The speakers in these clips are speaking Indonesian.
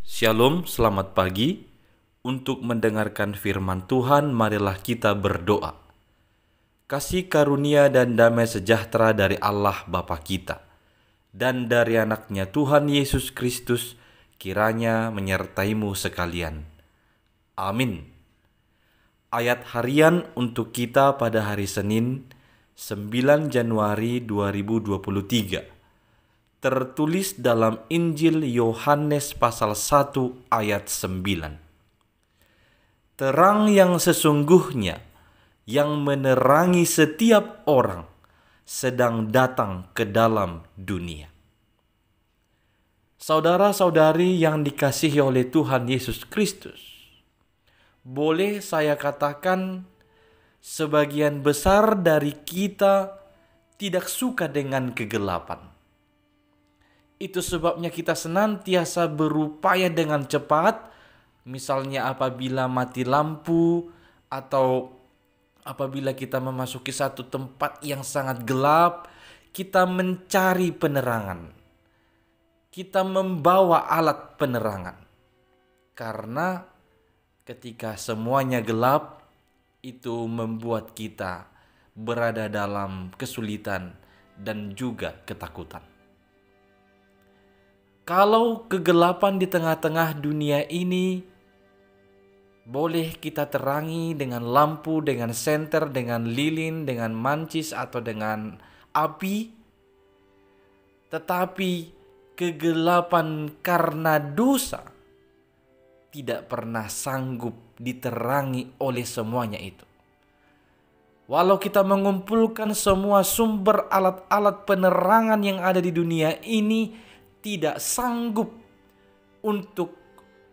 Shalom, selamat pagi. Untuk mendengarkan firman Tuhan, marilah kita berdoa. Kasih karunia dan damai sejahtera dari Allah Bapa kita dan dari anaknya Tuhan Yesus Kristus kiranya menyertaimu sekalian. Amin. Ayat harian untuk kita pada hari Senin 9 Januari 2023 tertulis dalam Injil Yohanes pasal 1 ayat 9. Terang yang sesungguhnya yang menerangi setiap orang sedang datang ke dalam dunia. Saudara-saudari yang dikasihi oleh Tuhan Yesus Kristus, boleh saya katakan sebagian besar dari kita tidak suka dengan kegelapan. Itu sebabnya kita senantiasa berupaya dengan cepat, misalnya apabila mati lampu atau apabila kita memasuki satu tempat yang sangat gelap, kita mencari penerangan. Kita membawa alat penerangan. Karena ketika semuanya gelap, itu membuat kita berada dalam kesulitan dan juga ketakutan. Kalau kegelapan di tengah-tengah dunia ini boleh kita terangi dengan lampu, dengan senter, dengan lilin, dengan mancis atau dengan api, tetapi kegelapan karena dosa tidak pernah sanggup diterangi oleh semuanya itu. Walau kita mengumpulkan semua sumber alat-alat penerangan yang ada di dunia ini, tidak sanggup untuk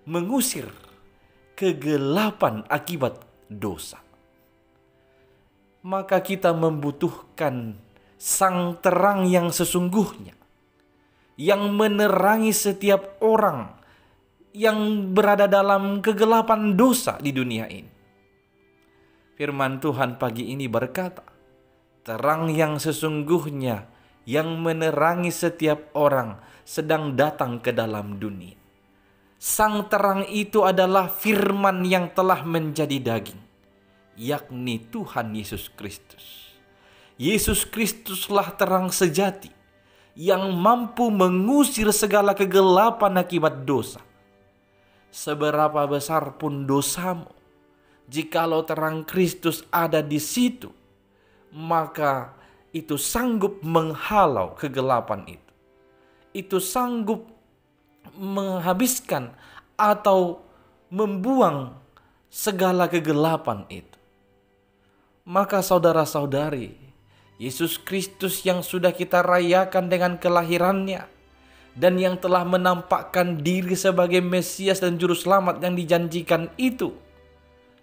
mengusir kegelapan akibat dosa. Maka kita membutuhkan sang terang yang sesungguhnya, yang menerangi setiap orang yang berada dalam kegelapan dosa di dunia ini. Firman Tuhan pagi ini berkata, terang yang sesungguhnya yang menerangi setiap orang sedang datang ke dalam dunia. Sang terang itu adalah firman yang telah menjadi daging, yakni Tuhan Yesus Kristus. Yesus Kristuslah terang sejati yang mampu mengusir segala kegelapan akibat dosa. Seberapa besar pun dosamu, jikalau terang Kristus ada di situ, maka itu sanggup menghalau kegelapan itu. Itu sanggup menghabiskan atau membuang segala kegelapan itu. Maka saudara-saudari, Yesus Kristus yang sudah kita rayakan dengan kelahirannya dan yang telah menampakkan diri sebagai Mesias dan Juru Selamat yang dijanjikan itu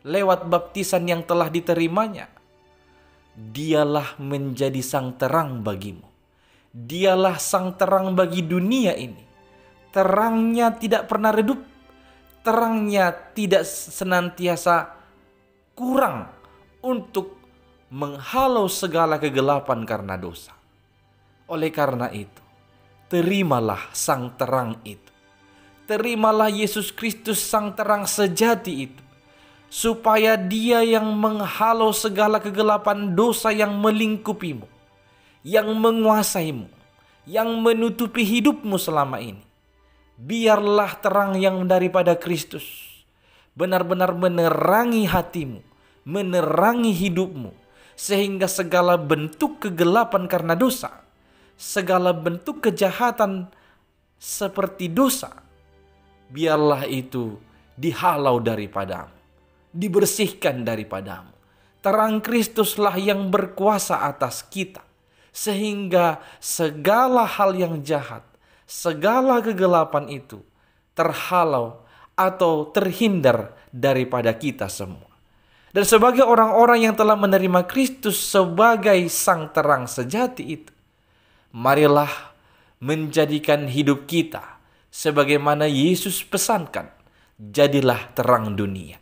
lewat baptisan yang telah diterimanya, Dialah menjadi sang terang bagimu. Dialah sang terang bagi dunia ini. Terangnya tidak pernah redup. Terangnya tidak senantiasa kurang untuk menghalau segala kegelapan karena dosa. Oleh karena itu, terimalah sang terang itu. Terimalah Yesus Kristus sang terang sejati itu. Supaya Dia yang menghalau segala kegelapan dosa yang melingkupimu, yang menguasaimu, yang menutupi hidupmu selama ini. Biarlah terang yang daripada Kristus benar-benar menerangi hatimu, menerangi hidupmu, sehingga segala bentuk kegelapan karena dosa, segala bentuk kejahatan seperti dosa, biarlah itu dihalau daripadamu, dibersihkan daripadamu. Terang Kristuslah yang berkuasa atas kita, sehingga segala hal yang jahat, segala kegelapan itu terhalau atau terhindar daripada kita semua. Dan sebagai orang-orang yang telah menerima Kristus sebagai sang terang sejati itu, marilah menjadikan hidup kita sebagaimana Yesus pesankan, jadilah terang dunia.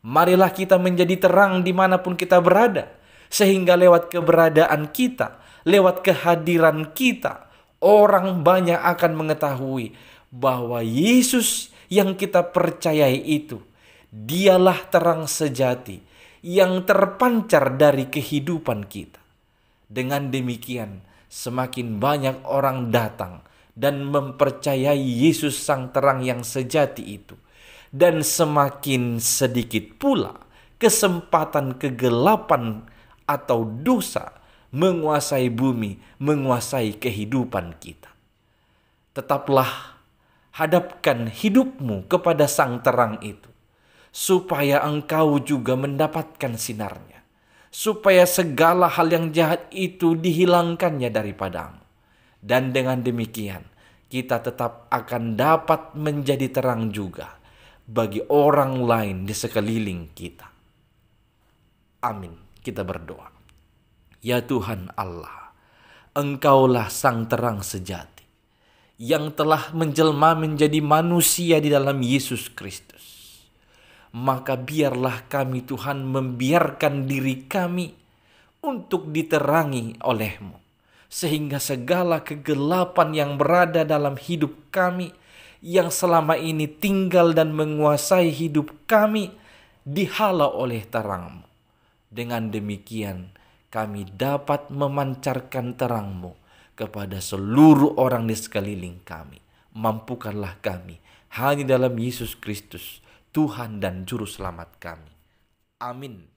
Marilah kita menjadi terang dimanapun kita berada, sehingga lewat keberadaan kita, lewat kehadiran kita, orang banyak akan mengetahui bahwa Yesus yang kita percayai itu, Dialah terang sejati yang terpancar dari kehidupan kita. Dengan demikian, semakin banyak orang datang dan mempercayai Yesus sang terang yang sejati itu. Dan semakin sedikit pula kesempatan kegelapan atau dosa menguasai bumi, menguasai kehidupan kita. Tetaplah hadapkan hidupmu kepada sang terang itu, supaya engkau juga mendapatkan sinarnya, supaya segala hal yang jahat itu dihilangkannya daripadamu. Dan dengan demikian, kita tetap akan dapat menjadi terang juga bagi orang lain di sekeliling kita. Amin. Kita berdoa. Ya Tuhan Allah, Engkaulah sang terang sejati yang telah menjelma menjadi manusia di dalam Yesus Kristus. Maka biarlah kami Tuhan membiarkan diri kami untuk diterangi oleh-Mu, sehingga segala kegelapan yang berada dalam hidup kami, yang selama ini tinggal dan menguasai hidup kami, dihalau oleh terang-Mu. Dengan demikian kami dapat memancarkan terang-Mu kepada seluruh orang di sekeliling kami. Mampukanlah kami hanya dalam Yesus Kristus, Tuhan dan Juru Selamat kami. Amin.